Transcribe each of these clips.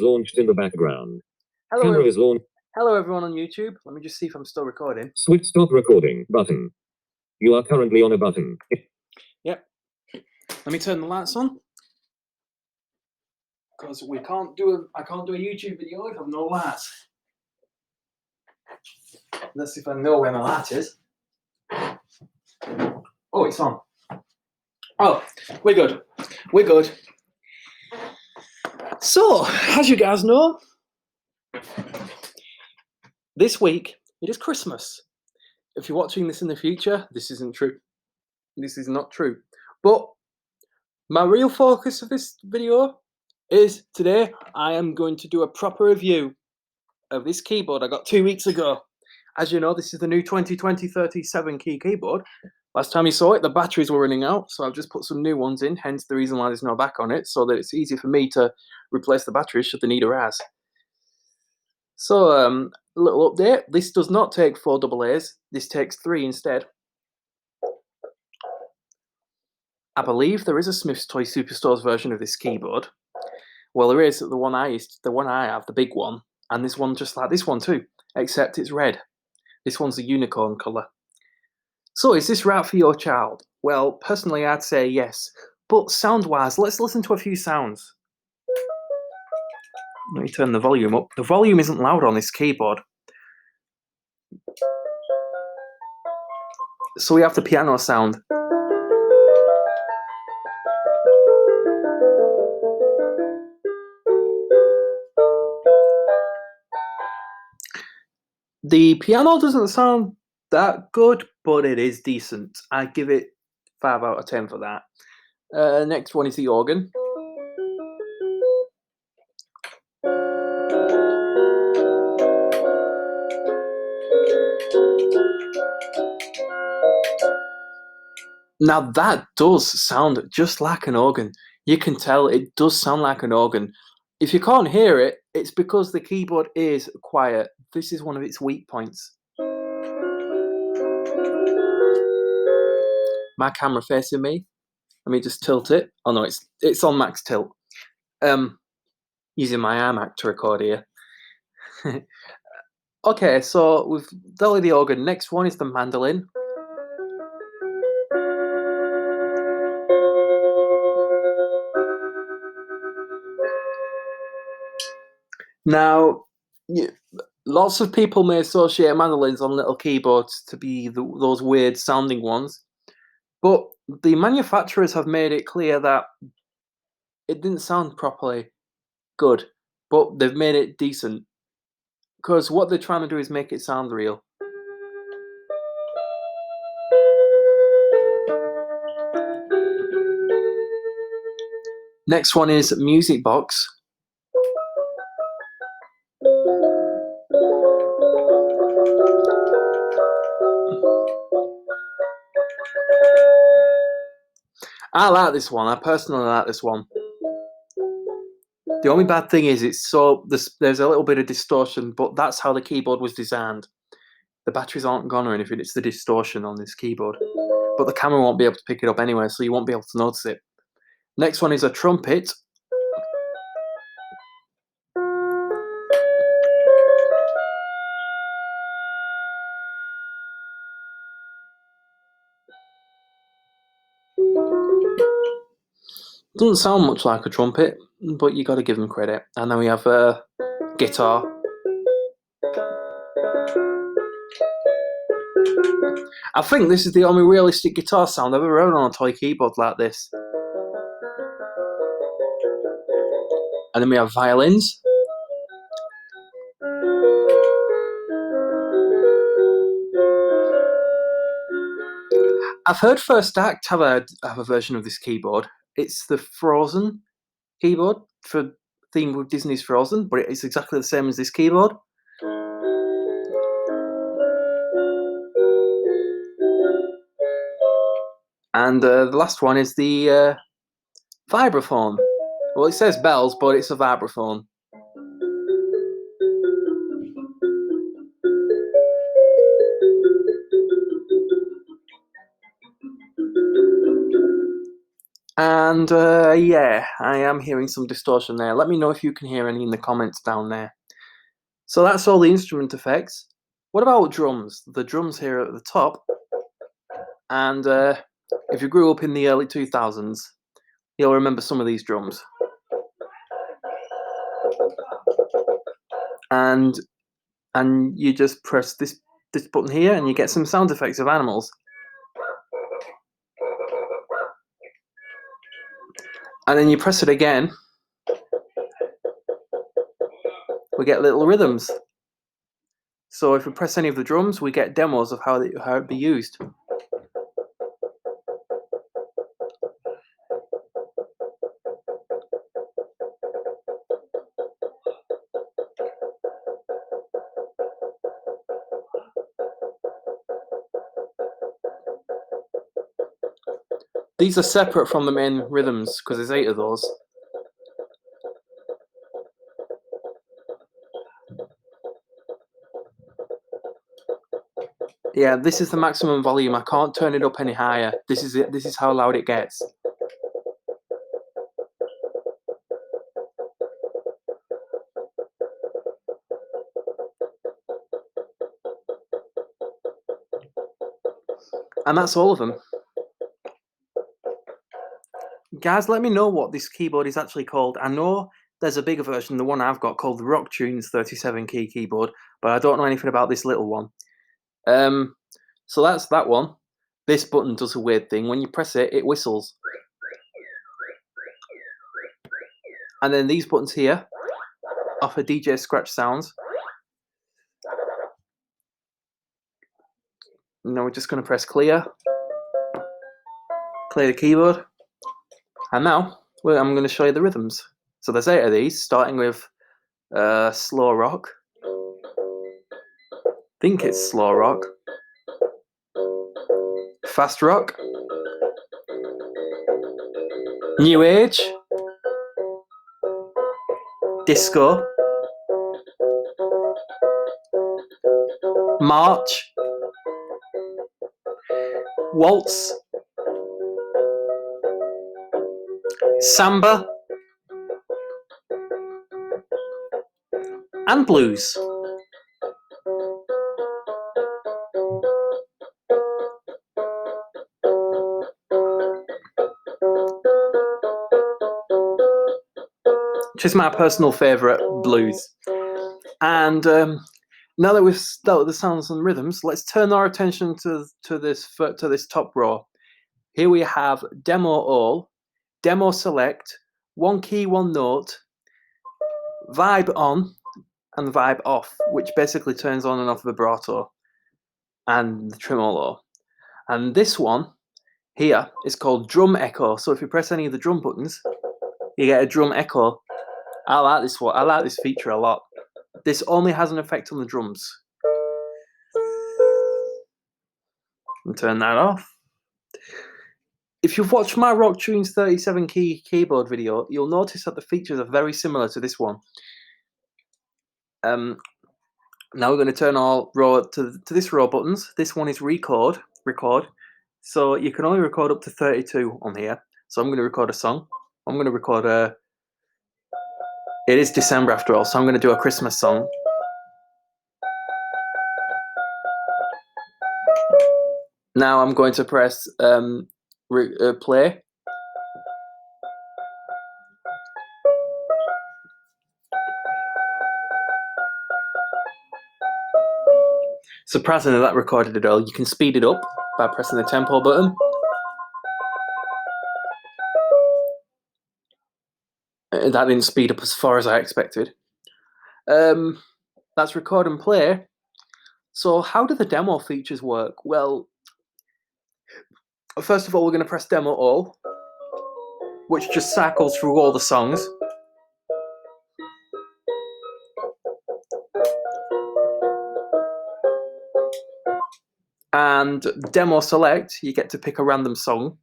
launched in the background. Hello, Camera is launched. hello everyone on YouTube. Let me just see if I'm still recording. Switch stop recording button. You are currently on a button. Yep. Let me turn the lights on. Because I can't do a YouTube video if I have no lights. Let's see if I know where my light is. Oh, it's on. Oh, we're good. We're good. So, as you guys know, this week it is Christmas. If you're watching this in the future, this isn't true. This is not true. But my real focus of this video is today I am going to do a proper review of this keyboard I got 2 weeks ago. As you know, this is the new 2020-37 key keyboard. Last time you saw it, the batteries were running out, so I've just put some new ones in, hence the reason why there's no back on it, so that it's easier for me to replace the batteries should the need arise. So, a little update. This does not take 4 AA's. This takes 3 instead. I believe there is a Smith's Toy Superstores version of this keyboard. Well, there is the one I have, the big one, and this one just like this one too, except it's red. This one's a unicorn colour. So, is this right for your child? Well, personally, I'd say yes. But sound-wise, let's listen to a few sounds. Let me turn the volume up. The volume isn't loud on this keyboard. So we have the piano sound. The piano doesn't sound that good, but it is decent. I give it 5 out of 10 for that. Next one is the organ. Now that does sound just like an organ. You can tell it does sound like an organ. If you can't hear it, it's because the keyboard is quiet. This is one of its weak points. My camera facing me. Let me just tilt it. Oh no, it's on max tilt. Using my iMac to record here. Okay, so we've dealt with the organ. Next one is the mandolin. Now, lots of people may associate mandolins on little keyboards to be those weird sounding ones, but the manufacturers have made it clear that it didn't sound properly good, but they've made it decent, because what they're trying to do is make it sound real. Next one is Music Box. I like this one. I personally like this one. The only bad thing is there's a little bit of distortion, but that's how the keyboard was designed. The batteries aren't gone or anything, it's the distortion on this keyboard. But the camera won't be able to pick it up anyway, so you won't be able to notice it. Next one is a trumpet. Doesn't sound much like a trumpet, but you got to give them credit. And then we have a guitar. I think this is the only realistic guitar sound I've ever heard on a toy keyboard like this. And then we have violins. I've heard First Act have a version of this keyboard. It's the Frozen keyboard for theme with Disney's Frozen, but it's exactly the same as this keyboard. And the last one is the vibraphone. Well, it says bells, but it's a vibraphone. And yeah, I am hearing some distortion there. Let me know if you can hear any in the comments down there. So that's all the instrument effects. What about drums? The drums here at the top. And if you grew up in the early 2000s, you'll remember some of these drums. And you just press this button here and you get some sound effects of animals. And then you press it again, we get little rhythms. So if we press any of the drums, we get demos of how it'd be used. These are separate from the main rhythms because there's 8 of those. Yeah, this is the maximum volume. I can't turn it up any higher. This is it. This is how loud it gets. And that's all of them. Guys, let me know what this keyboard is actually called. I know there's a bigger version, the one I've got, called the Rocktunes 37-key keyboard, but I don't know anything about this little one. So that's that one. This button does a weird thing. When you press it, it whistles. And then these buttons here offer DJ scratch sounds. Now we're just going to press clear the keyboard. And now I'm going to show you the rhythms. So there's 8 of these, starting with slow rock. I think it's slow rock. Fast rock. New age. Disco. March. Waltz. Samba. And blues. Which is my personal favourite, blues. And now that we've dealt with the sounds and rhythms, let's turn our attention to this top row. Here we have Demo All, Demo Select, One Key, One Note, Vibe On, and Vibe Off, which basically turns on and off vibrato and the tremolo. And this one here is called Drum Echo. So if you press any of the drum buttons, you get a drum echo. I like this one. I like this feature a lot. This only has an effect on the drums. And turn that off. If you've watched my Rocktunes 37-key keyboard video, you'll notice that the features are very similar to this one. Now we're going to turn our row to this row buttons. This one is record. So you can only record up to 32 on here. So I'm going to record a song. I'm going to record it is December after all, so I'm going to do a Christmas song. Now I'm going to press play. Surprisingly, that recorded it all. You can speed it up by pressing the tempo button. That didn't speed up as far as I expected. That's record and play. So how do the demo features work? Well, first of all, we're going to press Demo All, which just cycles through all the songs. And Demo Select, you get to pick a random song.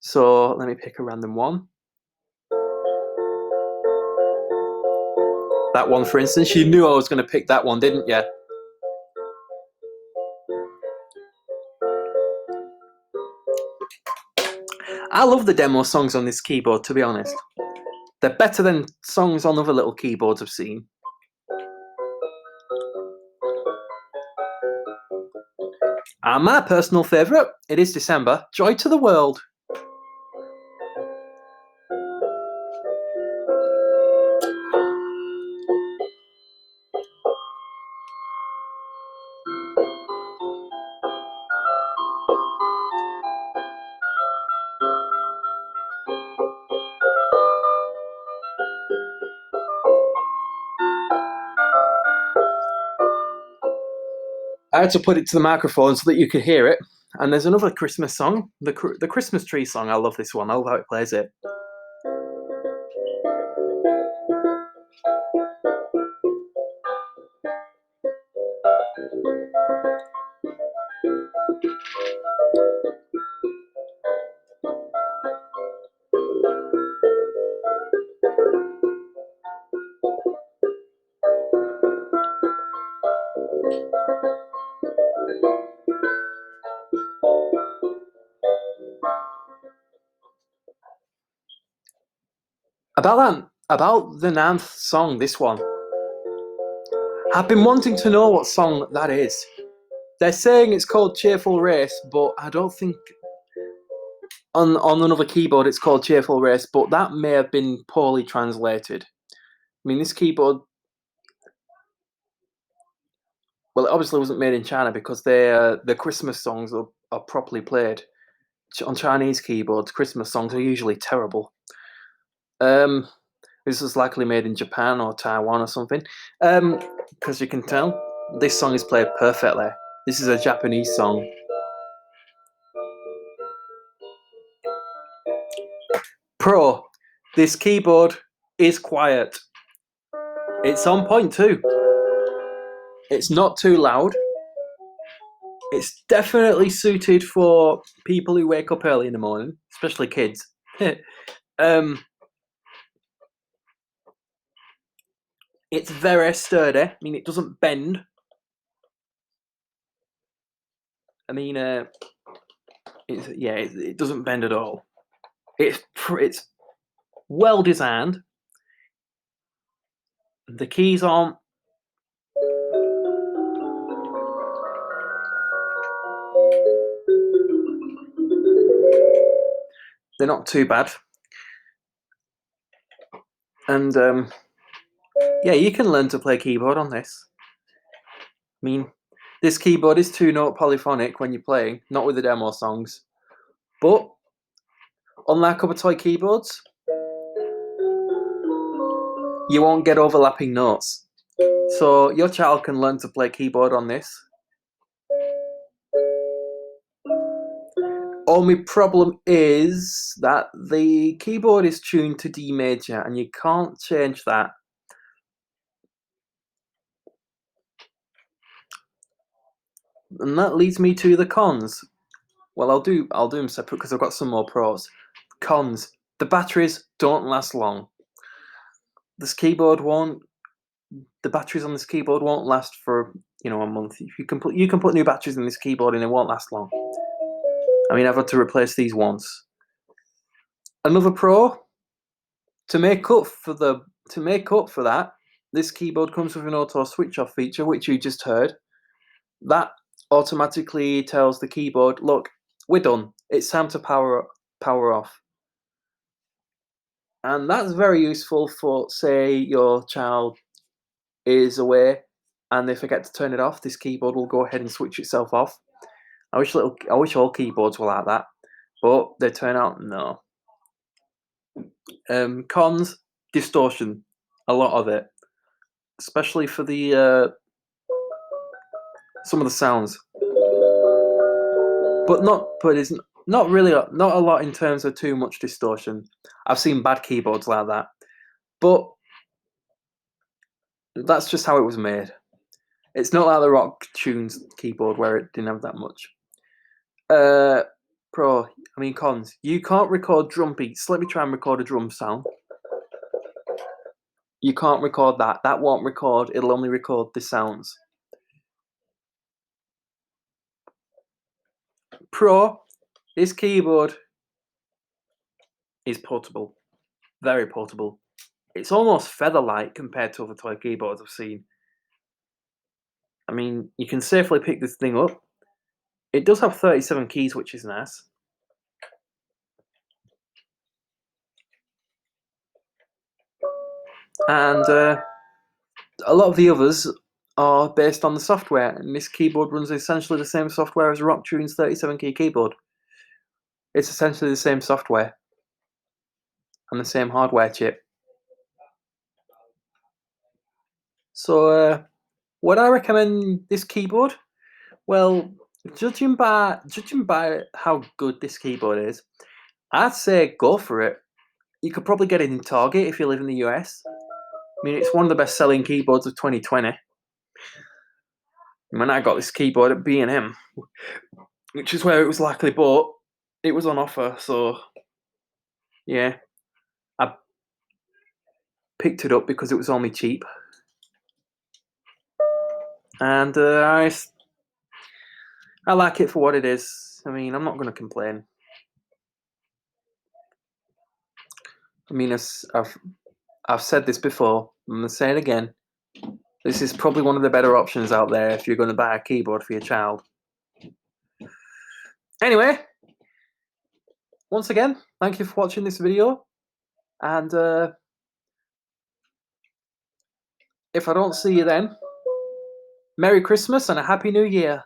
So let me pick a random one. That one, for instance, you knew I was going to pick that one, didn't you? I love the demo songs on this keyboard, to be honest. They're better than songs on other little keyboards I've seen. And my personal favourite, it is December, Joy to the World. I had to put it to the microphone so that you could hear it. And there's another Christmas song, the Christmas tree song. I love this one. I love how it plays it. About the 9th song, this one. I've been wanting to know what song that is. They're saying it's called Cheerful Race, but I don't think on another keyboard it's called Cheerful Race, but that may have been poorly translated. I mean, this keyboard, well, it obviously wasn't made in China because the Christmas songs are properly played. On Chinese keyboards, Christmas songs are usually terrible. This was likely made in Japan or Taiwan or something. Because you can tell, this song is played perfectly. This is a Japanese song. Pro, this keyboard is quiet. It's on point too. It's not too loud. It's definitely suited for people who wake up early in the morning, especially kids. It's very sturdy. I mean, it doesn't bend. I mean, it doesn't bend at all. It's well designed. The keys aren't. They're not too bad. And yeah, you can learn to play keyboard on this. I mean, this keyboard is 2-note polyphonic when you're playing, not with the demo songs. But unlike other toy keyboards, you won't get overlapping notes. So your child can learn to play keyboard on this. Only problem is that the keyboard is tuned to D major and you can't change that. And that leads me to the cons. Well, I'll do them separate because I've got some more pros. Cons: the batteries don't last long. This keyboard won't. The batteries on this keyboard won't last for a month. You can put new batteries in this keyboard and it won't last long. I mean, I've had to replace these once. Another pro: to make up for that, this keyboard comes with an auto switch off feature, which you just heard. That automatically tells the keyboard, look, we're done. It's time to power off. And that's very useful for, say, your child is away and they forget to turn it off. This keyboard will go ahead and switch itself off. I wish all keyboards were like that, but they turn out no. Cons: distortion, a lot of it, especially for the some of the sounds. But it's not really not a lot in terms of too much distortion. I've seen bad keyboards like that, but that's just how it was made. It's not like the Rock Tunes keyboard where it didn't have that much. Cons: you can't record drum beats. Let me try and record a drum sound. You can't record that. That won't record. It'll only record the sounds. Pro: this keyboard is portable, very portable. It's almost feather-light compared to other toy keyboards I've seen. I mean, you can safely pick this thing up. It does have 37 keys, which is nice. And a lot of the others are based on the software, and this keyboard runs essentially the same software as Rocktune's 37-key keyboard. It's essentially the same software and the same hardware chip. So, would I recommend this keyboard? Well, judging by how good this keyboard is, I'd say go for it. You could probably get it in Target if you live in the US. I mean, it's one of the best-selling keyboards of 2020. When I got this keyboard at B&M, which is where it was likely bought, it was on offer, so yeah, I picked it up because it was only cheap. And I like it for what it is. I mean, I'm not going to complain. I mean, I've said this before, I'm going to say it again. This is probably one of the better options out there if you're going to buy a keyboard for your child. Anyway, once again, thank you for watching this video. And if I don't see you then, Merry Christmas and a Happy New Year.